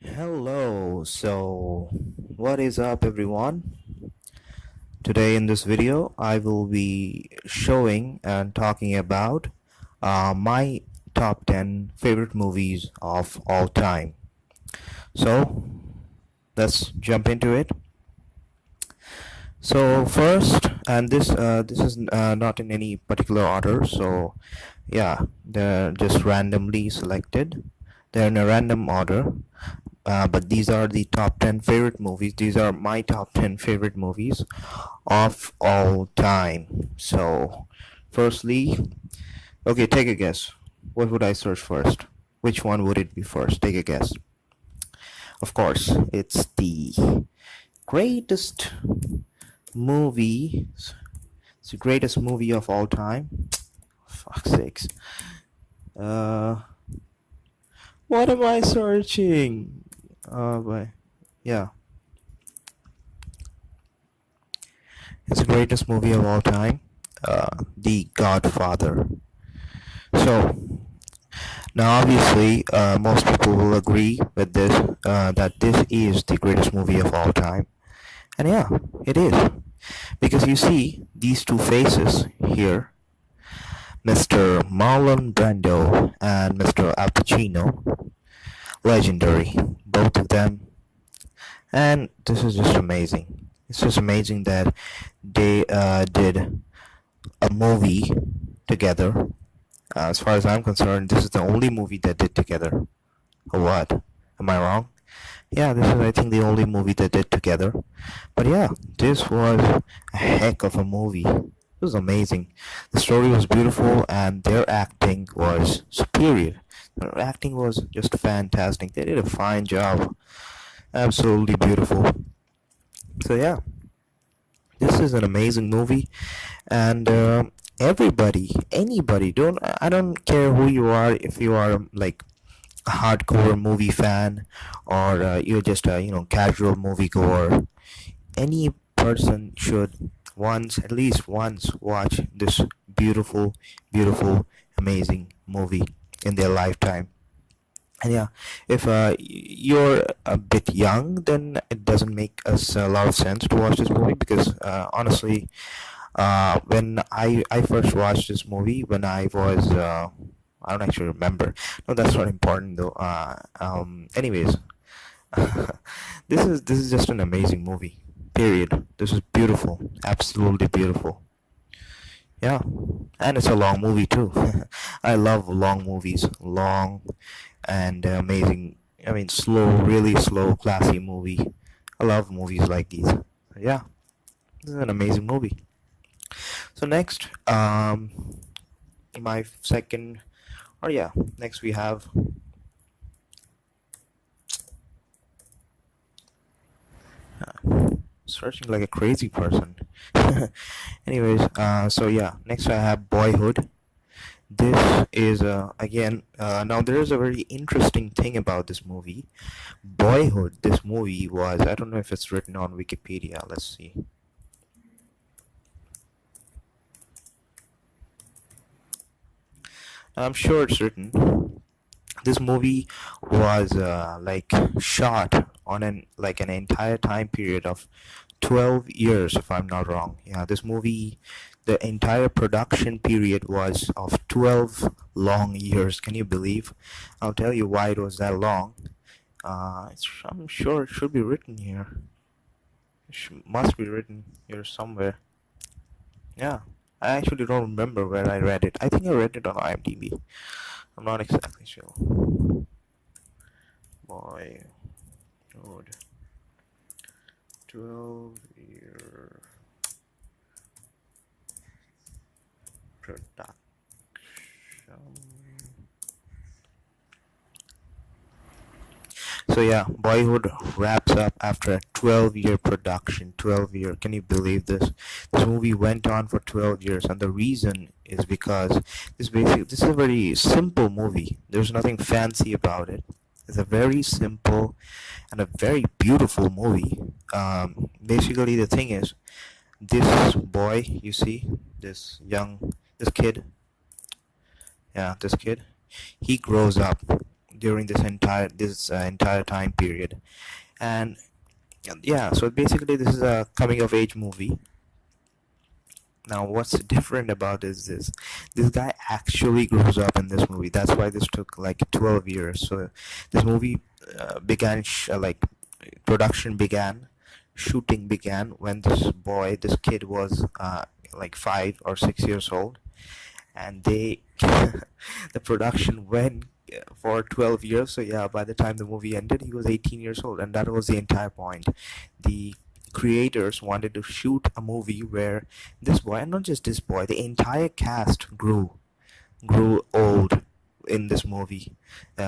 Hello, so what is up everyone? Today in this video I will be showing and talking about my top 10 favorite movies of all time. So let's jump into it. So first, and this is not in any particular order, so yeah, they're just randomly selected. They're in a random order. But these are the top 10 favorite movies. These are my top 10 favorite movies of all time. So, firstly, okay, take a guess. What would I search first? Which one would it be first? Take a guess. Of course, it's the greatest movie. It's the greatest movie of all time. Fuck's sakes. Uh, what am I searching? But yeah, it's the greatest movie of all time. The Godfather. So now, obviously, most people will agree with this that this is the greatest movie of all time, and yeah, it is because you see these two faces here, Mr. Marlon Brando and Mr. Al Pacino, legendary, both of them, and this is just amazing. It's just amazing that they did a movie together. As far as I'm concerned, this is the only movie that did together. Or what? Am I wrong? Yeah, this is I think the only movie that did together. But yeah, this was a heck of a movie. It was amazing. The story was beautiful and their acting was superior. Their acting was just fantastic. They did a fine job. Absolutely beautiful. So yeah, this is an amazing movie, and everybody, anybody, don't care who you are, if you are like a hardcore movie fan or you're just a casual moviegoer. Any person should once, at least once, watch this beautiful, beautiful, amazing movie in their lifetime. And yeah, if you're a bit young, then it doesn't make us a lot of sense to watch this movie because honestly, when I first watched this movie when I was I don't actually remember. No, that's not important though. Anyways, this is just an amazing movie. Period. This is beautiful, absolutely beautiful. Yeah, and it's a long movie too. I love long movies, long and amazing. I mean, slow, really slow, classy movie. I love movies like these. Yeah, this is an amazing movie. So next, my second, or yeah, next we have searching like a crazy person. Anyways, so yeah, next I have Boyhood. This is again now there is a very interesting thing about this movie. Boyhood. This movie was, I don't know if it's written on Wikipedia. Let's see. I'm sure it's written. This movie was like shot on an entire time period of 12 years, if I'm not wrong. Yeah, this movie, the entire production period was of 12 long years. Can you believe? I'll tell you why it was that long. I'm sure it should be written here. Must be written here somewhere. Yeah, I actually don't remember where I read it. I think I read it on IMDb. I'm not exactly sure. Boyhood, 12-year production. So yeah, Boyhood wraps up after a 12-year production. 12-year. Can you believe this? This movie went on for 12 years, and the reason is because this is a very simple movie. There's nothing fancy about it. It's a very simple and a very beautiful movie. Basically, the thing is, this boy, you see, this kid, yeah, this kid, he grows up. during this entire time period. And yeah, so basically this is a coming of age movie. Now what's different about is this guy actually grows up in this movie. That's why this took like 12 years. So this movie began like production began, shooting began when this kid was like 5 or 6 years old. And they the production went for 12 years. So yeah, by the time the movie ended he was 18 years old, and that was the entire point. The creators wanted to shoot a movie where this boy, and not just this boy, the entire cast grew old in this movie.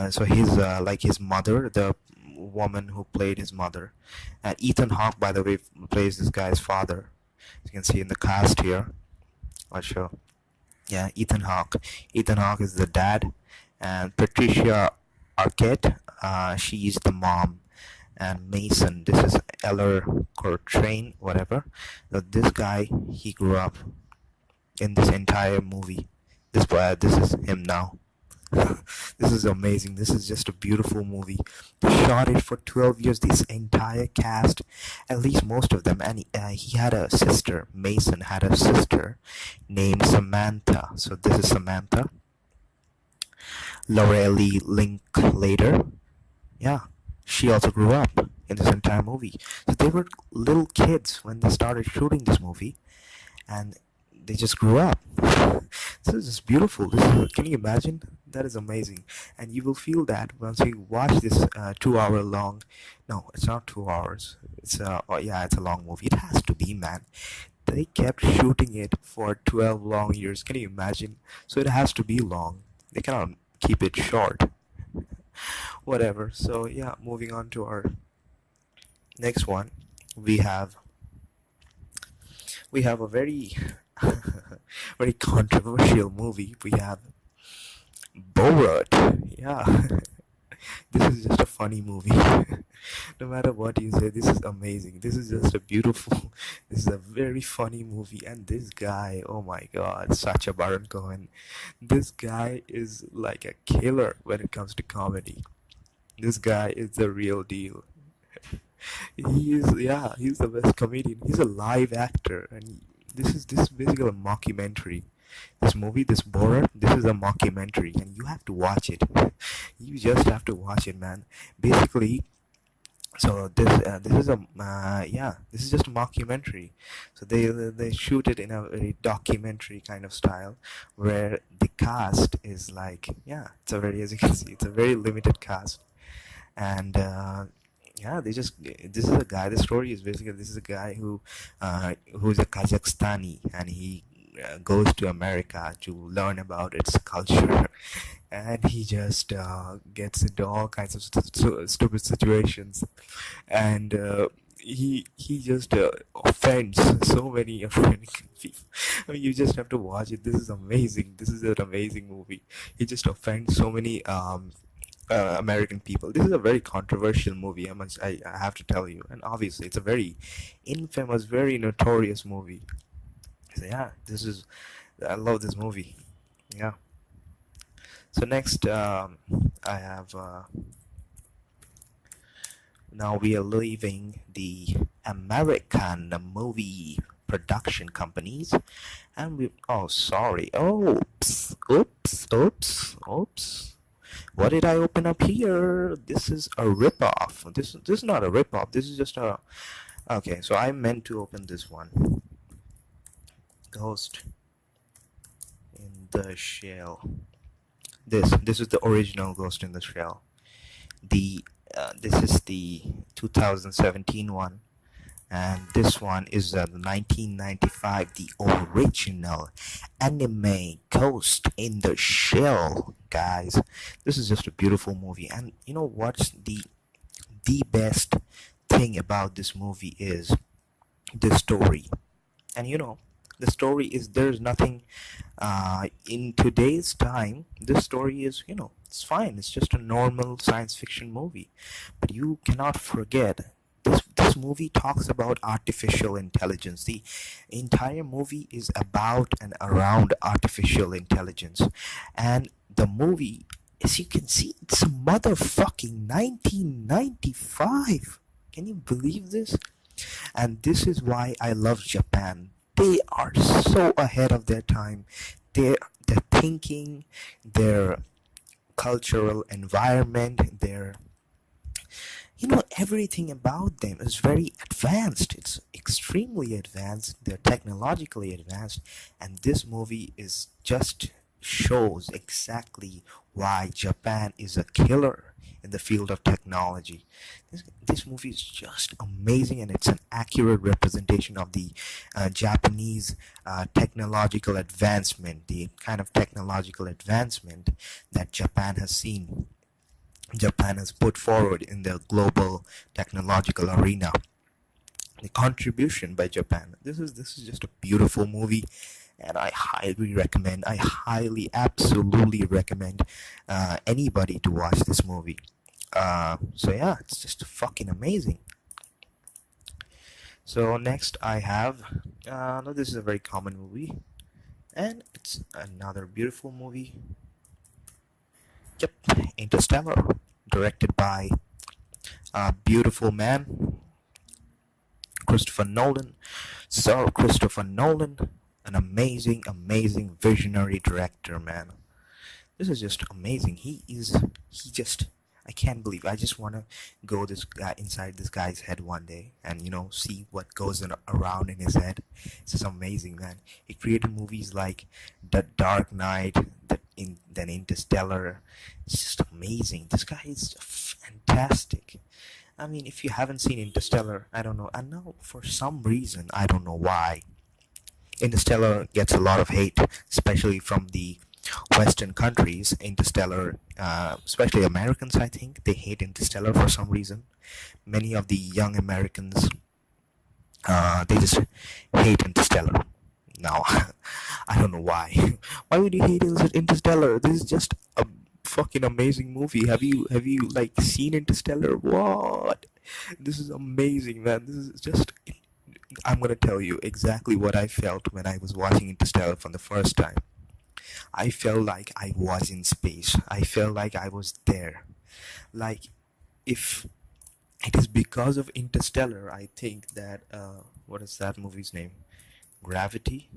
So his like his mother, the woman who played his mother, and Ethan Hawke, by the way, plays this guy's father. As you can see in the cast here. I'll show. Yeah, Ethan Hawke. Ethan Hawke is the dad, and Patricia Arquette, she's the mom, and Mason, this is Eller Coltrane, whatever. So this guy, he grew up in this entire movie. This is him now. This is amazing. This is just a beautiful movie. They shot it for 12 years. This entire cast, at least most of them, and he had a sister. Mason had a sister named Samantha. So this is Samantha. Lorelei Linklater. Yeah, she also grew up in this entire movie. So they were little kids when they started shooting this movie, and they just grew up. This is just beautiful. Can you imagine? That is amazing, and you will feel that once you watch this 2 hour long. No, it's not 2 hours. Oh yeah, it's a long movie. It has to be, man. They kept shooting it for 12 long years. Can you imagine? So it has to be long. They cannot keep it short. Whatever. So yeah, moving on to our next one. We have a very very controversial movie. We have Borat. Yeah. This is just a funny movie. No matter what you say, this is amazing. This is just a beautiful, this is a very funny movie. And this guy, oh my god, Sacha Baron Cohen, this guy is like a killer when it comes to comedy. This guy is the real deal. He's the best comedian. He's a live actor, and this is basically a mockumentary. This movie, this Borat, this is a mockumentary, and you have to watch it. You just have to watch it, man. Basically, so this is a this is just a mockumentary. So they shoot it in a very documentary kind of style, where the cast is like, yeah, it's a very, as you can see, it's a very limited cast. And yeah, this is a guy, the story is basically, this is a guy who's a Kazakhstani, and he goes to America to learn about its culture. And he just gets into all kinds of stupid situations. And he just offends so many American people. I mean, you just have to watch it. This is amazing. This is an amazing movie. He just offends so many American people. This is a very controversial movie. I have to tell you, and obviously it's a very infamous, very notorious movie. So yeah, I love this movie. Yeah. So next, I have now we are leaving the American movie production companies, and oh, sorry, oops. What did I open up here? This is a rip-off. This is not a rip-off. This is just a... Okay, so I meant to open this one. Ghost in the Shell. This is the original Ghost in the Shell. This is the 2017 one, and this one is the 1995, the original anime Ghost in the Shell, guys. This is just a beautiful movie, and you know what's the best thing about this movie is the story. And you know, the story is, there's nothing in today's time. This story is, you know, it's fine, it's just a normal science fiction movie. But you cannot forget, this movie talks about artificial intelligence. The entire movie is about and around artificial intelligence. And the movie, as you can see, it's a motherfucking 1995. Can you believe this? And this is why I love Japan. They are so ahead of their time. Their thinking, their cultural environment, their, everything about them is very advanced. It's extremely advanced. They're technologically advanced, and this movie is just shows exactly why Japan is a killer in the field of technology. This movie is just amazing, and it's an accurate representation of the Japanese technological advancement, the kind of technological advancement that Japan has put forward in the global technological arena. The contribution by Japan. This is just a beautiful movie, and I highly, absolutely recommend anybody to watch this movie. So yeah, it's just fucking amazing. So next I have, no, this is a very common movie, and it's another beautiful movie. Yep, Interstellar, directed by a beautiful man, Christopher Nolan. So Christopher Nolan, an amazing, amazing visionary director, man. This is just amazing. He just, I can't believe. I just want to go this guy inside this guy's head one day and see what goes around in his head. It's just amazing, man. He created movies like The Dark Knight, then Interstellar. It's just amazing. This guy is fantastic. I mean, if you haven't seen Interstellar, I don't know. I know for some reason, I don't know why. Interstellar gets a lot of hate, especially from the Western countries. Interstellar, especially Americans, I think, they hate Interstellar for some reason. Many of the young Americans, they just hate Interstellar. Now, I don't know why. Why would you hate Interstellar? This is just a fucking amazing movie. Have you like seen Interstellar? What? This is amazing, man. This is just. I'm gonna tell you exactly what I felt when I was watching Interstellar for the first time. I felt like I was in space. I felt like I was there. Like, if it is because of Interstellar, I think that what is that movie's name? Gravity.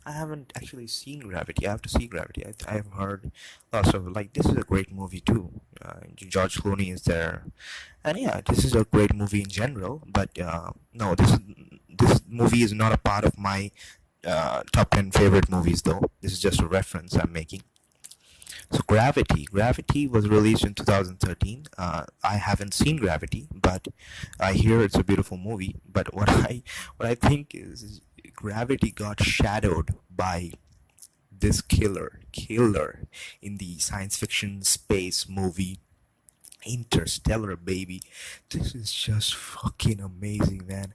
I haven't actually seen Gravity. I have to see Gravity. I have heard lots of, like, this is a great movie too. George Clooney is there, and yeah, this is a great movie in general. But no, this movie is not a part of my top 10 favorite movies though. This is just a reference I'm making. So Gravity was released in 2013. I haven't seen Gravity, but I hear it's a beautiful movie. But what I think is Gravity got shadowed by this killer in the science fiction space movie Interstellar, baby. This is just fucking amazing, man.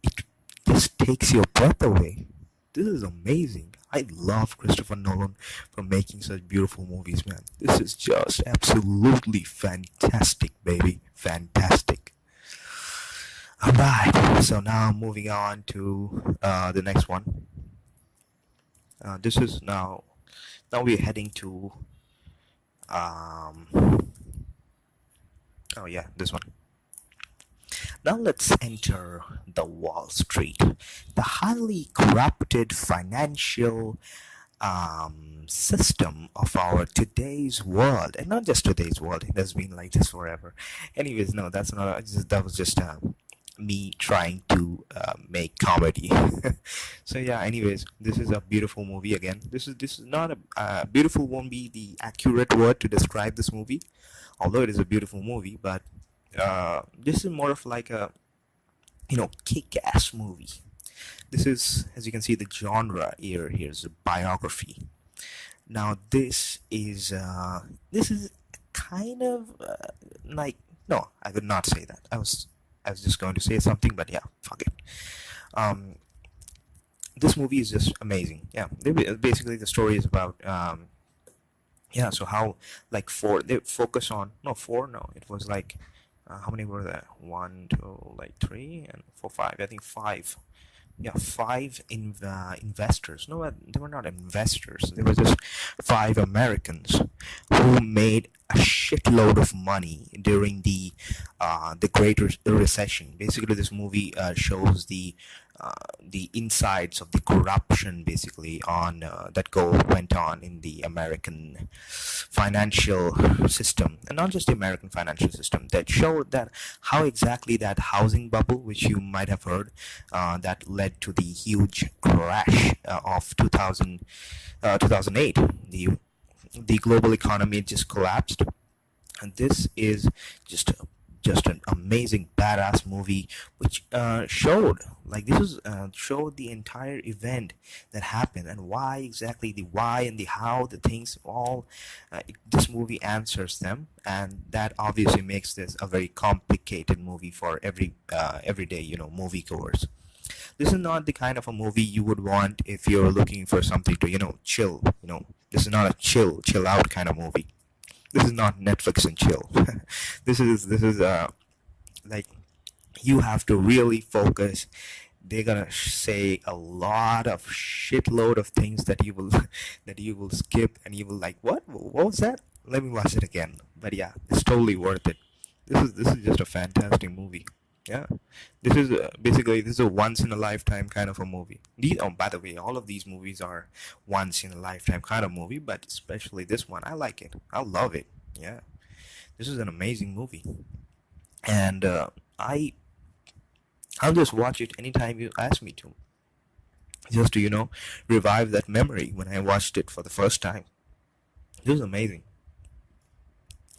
It just takes your breath away. This is amazing. I love Christopher Nolan for making such beautiful movies, man. This is just absolutely fantastic, baby. Fantastic. Alright, so now moving on to the next one. This is now we're heading to um oh yeah, this one. Now let's enter the Wall Street, the highly corrupted financial system of our today's world, and not just today's world. It has been like this forever. Anyways, no, that's not. That was just me trying to make comedy. So yeah. Anyways, this is a beautiful movie. Again, this is not a beautiful. Won't be the accurate word to describe this movie, although it is a beautiful movie. But this is more of like a kick-ass movie. This is, as you can see, the genre here's a biography. Now this is kind of like, no, I would not say that. I was just going to say something, but yeah, fuck it. Um, this movie is just amazing. Yeah, basically the story is about yeah. So how, like, four, they focus on, no, four, no, it was like how many were there? One, two, like three, and four, five. I think five yeah, investors. No, they were not investors. They were just five Americans who made a shitload of money during the Great Recession. Basically, this movie shows the insides of the corruption, basically, on that went on in the American financial system, and not just the American financial system. That showed that how exactly that housing bubble, which you might have heard, that led to the huge crash of 2008. The global economy just collapsed, and this is just just an amazing badass movie which showed like this is showed the entire event that happened, and why exactly, the why and the how, the things all this movie answers them, and that obviously makes this a very complicated movie for everyday moviegoers. This is not the kind of a movie you would want if you're looking for something to chill. This is not a chill out kind of movie. This is not Netflix and chill. This is like, you have to really focus. They're gonna say a lot of shitload of things that you will that you will skip, and you will like, what was that? Let me watch it again. But yeah, it's totally worth it. This is just a fantastic movie. Yeah, this is a once in a lifetime kind of a movie. Oh, by the way, all of these movies are once in a lifetime kind of movie, but especially this one, I like it. I love it. Yeah, this is an amazing movie, and I'll just watch it anytime you ask me to, just to revive that memory when I watched it for the first time. This is amazing,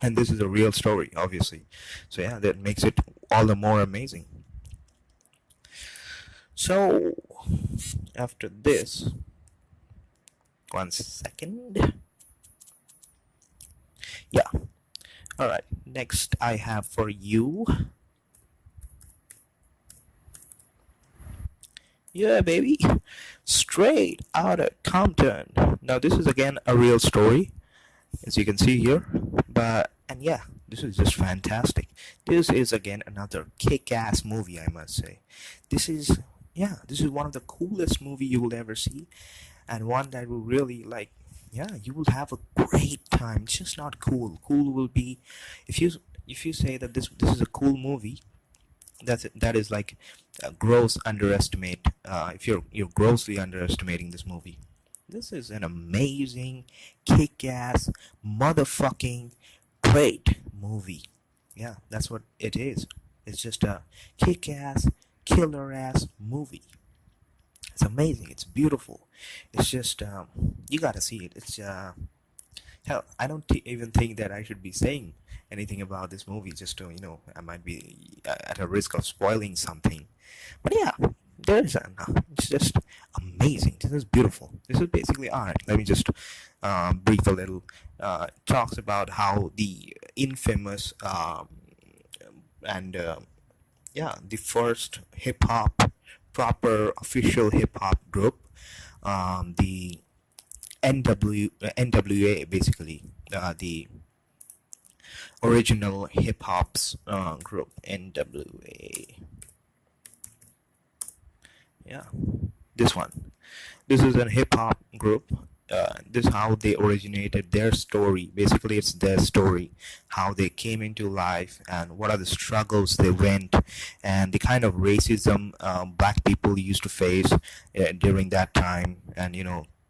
and this is a real story, obviously. So yeah, that makes it all the more amazing. So after this, one second. Yeah. All right. Next, I have for you. Yeah, baby. Straight Outta Compton. Now, this is again a real story, as you can see here. And yeah, this is just fantastic. This is again another kick-ass movie, I must say. This is, yeah, this is one of the coolest movie you will ever see, and one that will really like, yeah, you will have a great time. It's just not cool. Cool will be if you say that this is a cool movie. That is like a gross underestimate. If you're grossly underestimating this movie. This is an amazing, kick-ass, motherfucking great movie. Yeah, that's what it is. It's just a kick-ass, killer-ass movie. It's amazing. It's beautiful. It's just you gotta see it. It's hell. I don't even think that I should be saying anything about this movie. Just to I might be at a risk of spoiling something. But yeah, there's it's just amazing. This is beautiful. This is basically all right. Let me just brief a little. Talks about how the infamous and yeah, the first hip hop, proper official hip hop group, the NWA, basically, the original hip hop's group, NWA. Yeah, this one. This is a hip hop group. This is how they originated their story. Basically, it's their story, how they came into life, and what are the struggles they went, and the kind of racism black people used to face during that time, and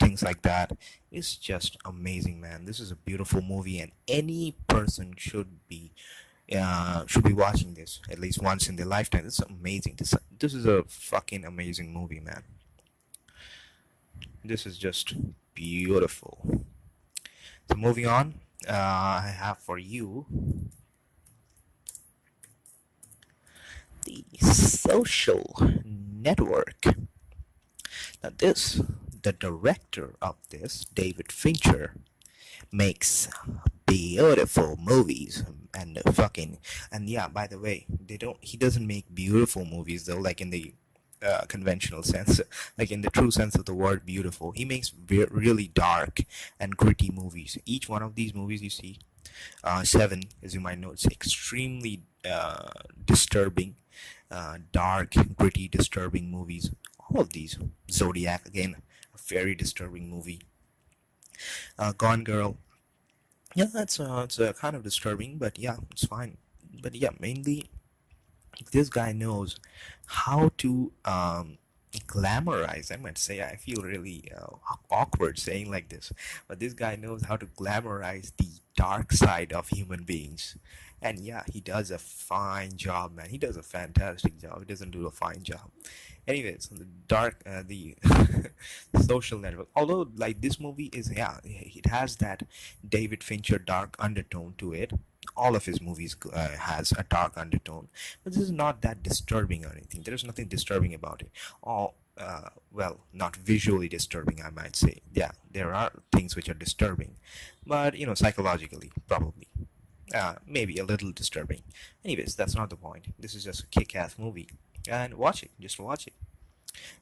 things like that. It's just amazing, man. This is a beautiful movie, and any person should be watching this at least once in their lifetime. It's amazing. This is a fucking amazing movie, man. This is just beautiful. So moving on, I have for you The Social Network. Now the director of this, David Fincher, makes beautiful movies, and yeah, by the way, he doesn't make beautiful movies though, like in the conventional sense, like in the true sense of the word beautiful. He makes really dark and gritty movies. Each one of these movies you see, Seven, as you might know, it's extremely disturbing, dark, gritty, disturbing movies. all of these. Zodiac, again, a very disturbing movie. Gone Girl, yeah, it's kind of disturbing, but yeah, it's fine. But yeah, mainly this guy knows how to glamorize. I might say I feel really awkward saying like this, but this guy knows how to glamorize the dark side of human beings. And yeah, he does a fine job, man. He does a fantastic job. He doesn't do a fine job. Anyways, the dark, the social network. Although, like this movie is, yeah, it has that David Fincher dark undertone to it. All of his movies has a dark undertone, but this is not that disturbing or anything. There is nothing disturbing about it. All well, not visually disturbing, I might say. Yeah, there are things which are disturbing, but psychologically, probably. Maybe a little disturbing. Anyways, that's not the point. This is just a kick-ass movie, and watch it. Just watch it.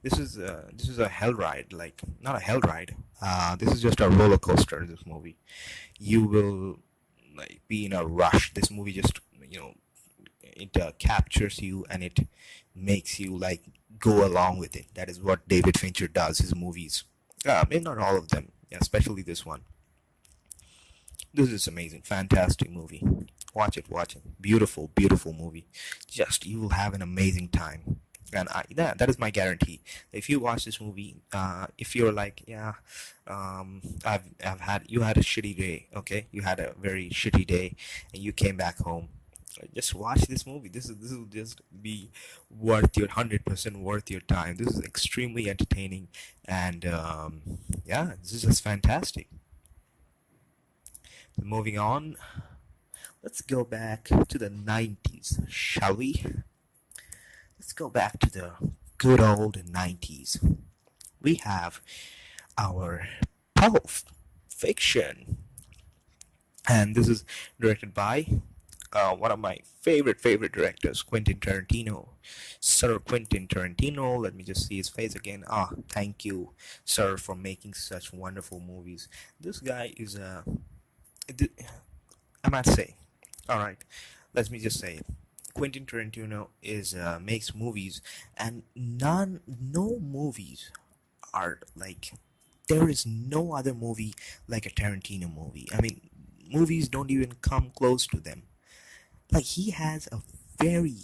This is a hell ride, like not a hell ride. This is just a roller coaster. This movie, you will like be in a rush. This movie just it captures you and it makes you like go along with it. That is what David Fincher does. His movies, maybe not all of them, yeah, especially this one. This is amazing, fantastic movie. Watch it. Beautiful, beautiful movie. Just you will have an amazing time. And that is my guarantee. If you watch this movie, if you're like, yeah, I've had you had a shitty day, okay? You had a very shitty day, and you came back home. Just watch this movie. This will just be worth your 100% worth your time. This is extremely entertaining, and yeah, this is just fantastic. Moving on, let's go back to the 90s, shall we? Let's go back to the good old 90s. We have our Pulp Fiction, and this is directed by one of my favorite directors, Quentin Tarantino. Sir Quentin Tarantino. Let me just see his face again. Thank you, sir, for making such wonderful movies. This guy is a I might say, all right. Let me just say, Quentin Tarantino is makes movies, and no movies are like. There is no other movie like a Tarantino movie. I mean, movies don't even come close to them. Like he has very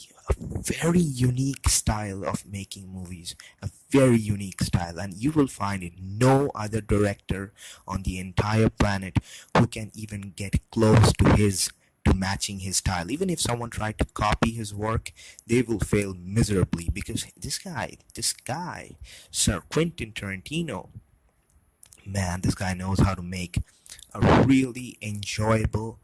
very unique style of making movies, a very unique style, and you will find it no other director on the entire planet who can even get close to his to matching his style. Even if someone tried to copy his work, they will fail miserably because this guy, Sir Quentin Tarantino, man, this guy knows how to make a really enjoyable,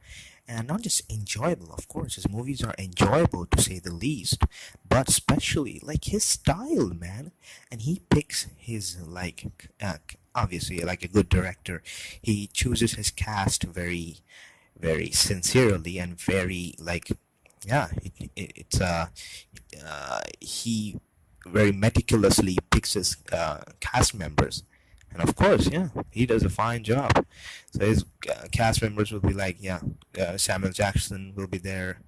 and not just enjoyable, of course his movies are enjoyable to say the least, but especially like his style, man. And he picks his like obviously, like a good director, he chooses his cast very very sincerely and very like, yeah, he very meticulously picks his cast members. And of course, yeah, he does a fine job. So his cast members will be like, yeah, Samuel Jackson will be there.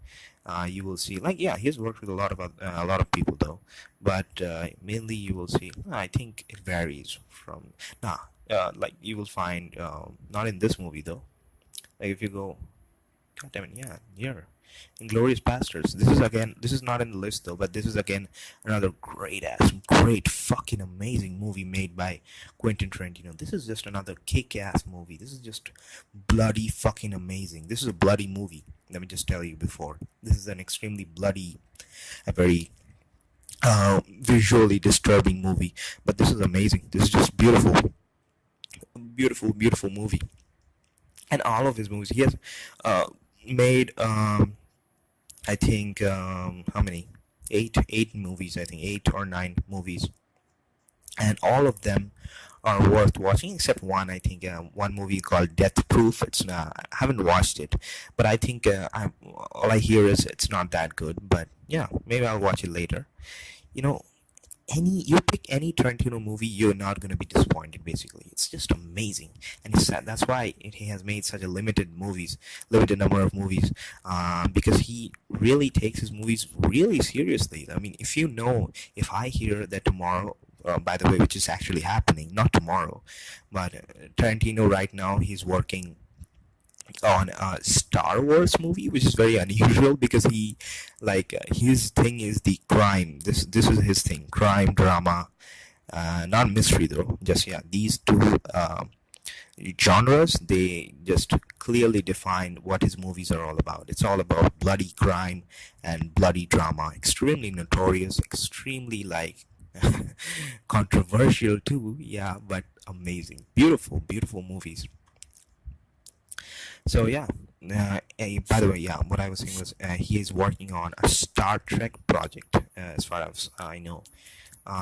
You will see, like, yeah, he's worked with a lot of people though, but mainly you will see. I think it varies from. Nah, like you will find not in this movie though. Like if you go, God damn it, yeah, here. Inglorious Bastards. This is not in the list though, but this is again another great fucking amazing movie made by Quentin Tarantino. This is just another kick-ass movie. This is just bloody fucking amazing. This is a bloody movie. Let me just tell you before. This is an extremely bloody, a very visually disturbing movie. But this is amazing. This is just beautiful, beautiful movie. And all of his movies, he has made I think how many? Eight movies. I think 8 or 9 movies, and all of them are worth watching except one. I think one movie called Death Proof. It's not. I haven't watched it, but I think all I hear is it's not that good. But yeah, maybe I'll watch it later. You know, you pick any Tarantino movie, you're not gonna be disappointed. Basically, it's just amazing, and that's why he has made such a limited number of movies, because he really takes his movies really seriously. I mean, if I hear that tomorrow by the way, which is actually happening, not tomorrow, but Tarantino right now he's working on a Star Wars movie, which is very unusual because he, like, his thing is the crime. This is his thing, crime drama, not mystery though. Just yeah, these two genres they just clearly define what his movies are all about. It's all about bloody crime and bloody drama. Extremely notorious, extremely like controversial too. Yeah, but amazing, beautiful, beautiful movies. So yeah, by the way, yeah, what I was saying was he is working on a Star Trek project, as far as I know.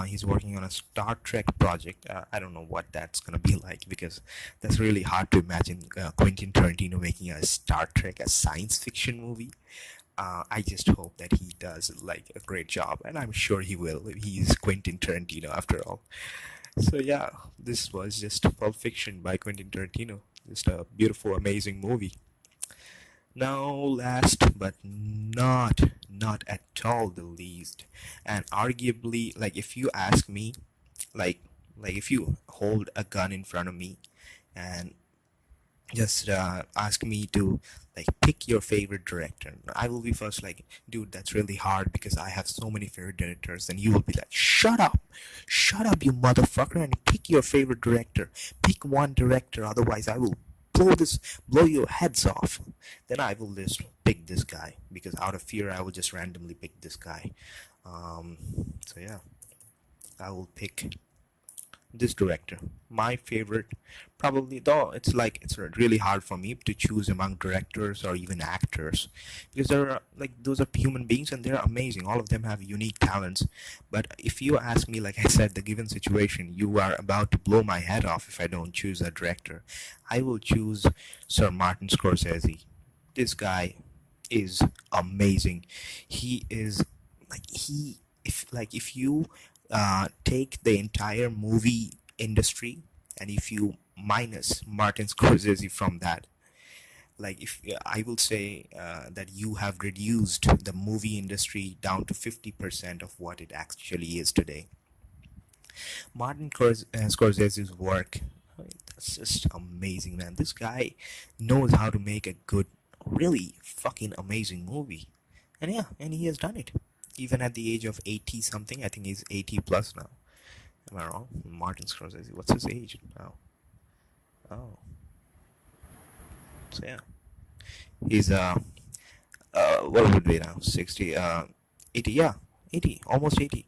He's working on a Star Trek project. I don't know what that's gonna be like because that's really hard to imagine Quentin Tarantino making a Star Trek, a science fiction movie. I just hope that he does like a great job, and I'm sure he will. He's Quentin Tarantino after all. So yeah, this was just Pulp Fiction by Quentin Tarantino. Just a beautiful, amazing movie. Now, last but not at all the least, and arguably, like if you ask me, like like if you hold a gun in front of me and just ask me to like pick your favorite director, I will be first like, dude, that's really hard because I have so many favorite directors, and you will be like, shut up, you motherfucker, and pick your favorite director. Pick one director, otherwise I will blow your heads off. Then I will just pick this guy because out of fear I will just randomly pick this guy. Um, so yeah, I will pick this director, my favorite. Probably though it's like it's really hard for me to choose among directors or even actors because they're like those are human beings and they're amazing, all of them have unique talents. But if you ask me, like I said, the given situation, you are about to blow my head off if I don't choose a director. I will choose Sir Martin Scorsese. This guy is amazing. He is like he if you take the entire movie industry and if you minus Martin Scorsese from that, like if I will say that you have reduced the movie industry down to 50% of what it actually is today. Scorsese's work, I mean, that's just amazing, man. This guy knows how to make a good, really fucking amazing movie. And yeah, and he has done it. Even at the age of 80 something, I think he's 80 plus now. Am I wrong? Martin Scorsese, what's his age now? Oh, so yeah. He's, what would be now? 60, 80, yeah, 80, almost 80.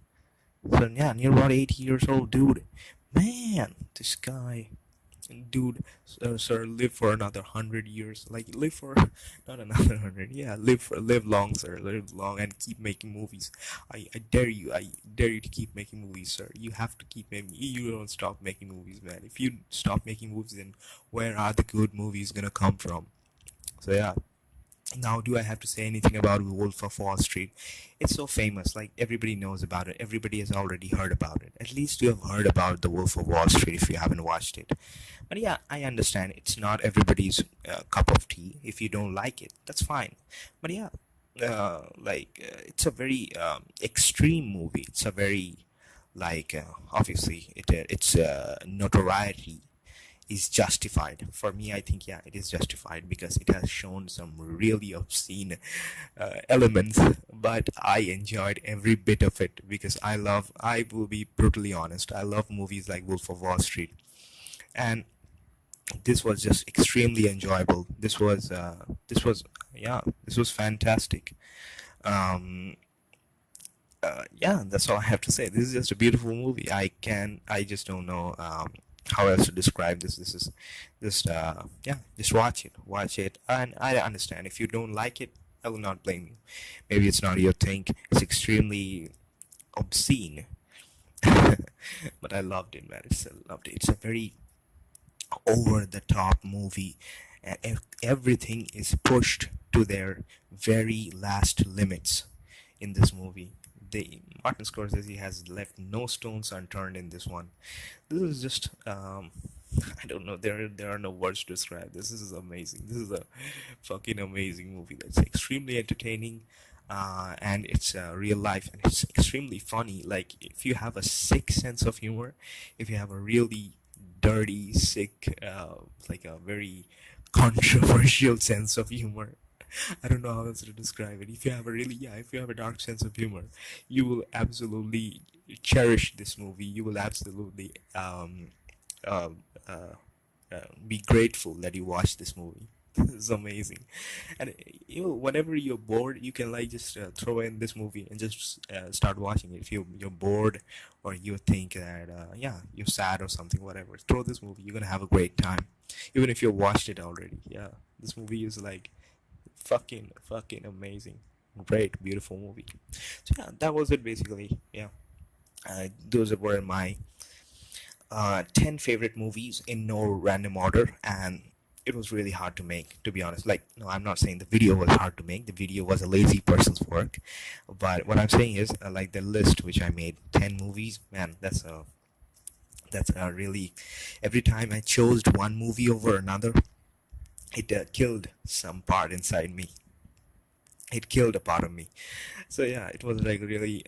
So yeah, near about 80 years old, dude. Man, this guy, dude, sir, live for another 100 years. Like live for not another 100. Yeah, live long, sir. Live long and keep making movies. I dare you. I dare you to keep making movies, sir. You have to keep making. You don't stop making movies, man. If you stop making movies, then where are the good movies gonna come from? So yeah. Now, do I have to say anything about Wolf of Wall Street? It's so famous, like everybody knows about it. Everybody has already heard about it. At least you have heard about the Wolf of Wall Street if you haven't watched it. But yeah, I understand it's not everybody's cup of tea. If you don't like it, that's fine. But yeah, it's a very extreme movie. It's a very obviously its notoriety is justified. For me, I think yeah, it is justified because it has shown some really obscene elements, but I enjoyed every bit of it because I will be brutally honest, I love movies like Wolf of Wall Street, and this was just extremely enjoyable. This was yeah, this was fantastic. um yeah, that's all I have to say. This is just a beautiful movie. I just don't know how else to describe this. This is just yeah, just watch it, and I understand if you don't like it. I will not blame you. Maybe it's not your thing. It's extremely obscene, but I loved it, man. I loved it. It's a very over the top movie, and everything is pushed to their very last limits in this movie. Martin Scorsese has left no stones unturned in this one. This is just I don't know. There are no words to describe this. This is amazing. This is a fucking amazing movie. That's extremely entertaining. and it's real life, and it's extremely funny. Like if you have a sick sense of humor, if you have a really dirty, sick, like a very controversial sense of humor. I don't know how else to describe it. If you have a really, yeah, if you have a dark sense of humor, you will absolutely cherish this movie. You will absolutely uh, uh, be grateful that you watched this movie. It's amazing. And whenever you're bored, you can like just throw in this movie and just start watching it. If you're bored, or you think that yeah, you're sad or something, whatever, throw this movie. You're gonna have a great time, even if you watched it already. Yeah, this movie is like fucking amazing, great, beautiful movie. So yeah, that was it basically. Yeah, those were my 10 favorite movies in no random order, and it was really hard to make, to be honest. Like, no, I'm not saying the video was hard to make. The video was a lazy person's work. But what I'm saying is, like the list which I made, 10 movies, man, that's a really, every time I chose one movie over another, it killed some part inside me. It killed a part of me. So yeah, it was like really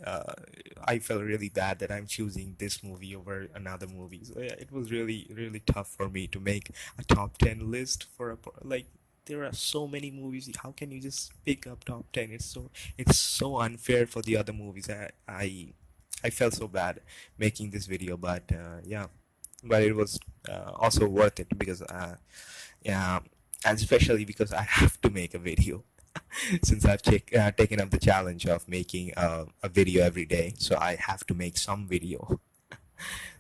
I felt really bad that I'm choosing this movie over another movie. So yeah, it was really tough for me to make a top 10 list for like, there are so many movies. How can you just pick up top 10? It's so unfair for the other movies. I felt so bad making this video, but yeah, but it was also worth it because yeah, and especially because I have to make a video since I've taken up the challenge of making a video every day, so I have to make some video.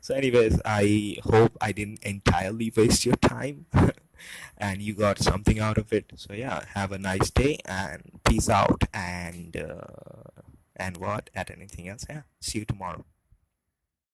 So, anyways, I hope I didn't entirely waste your time and you got something out of it. So, yeah, have a nice day and peace out. And what? At anything else? Yeah, see you tomorrow.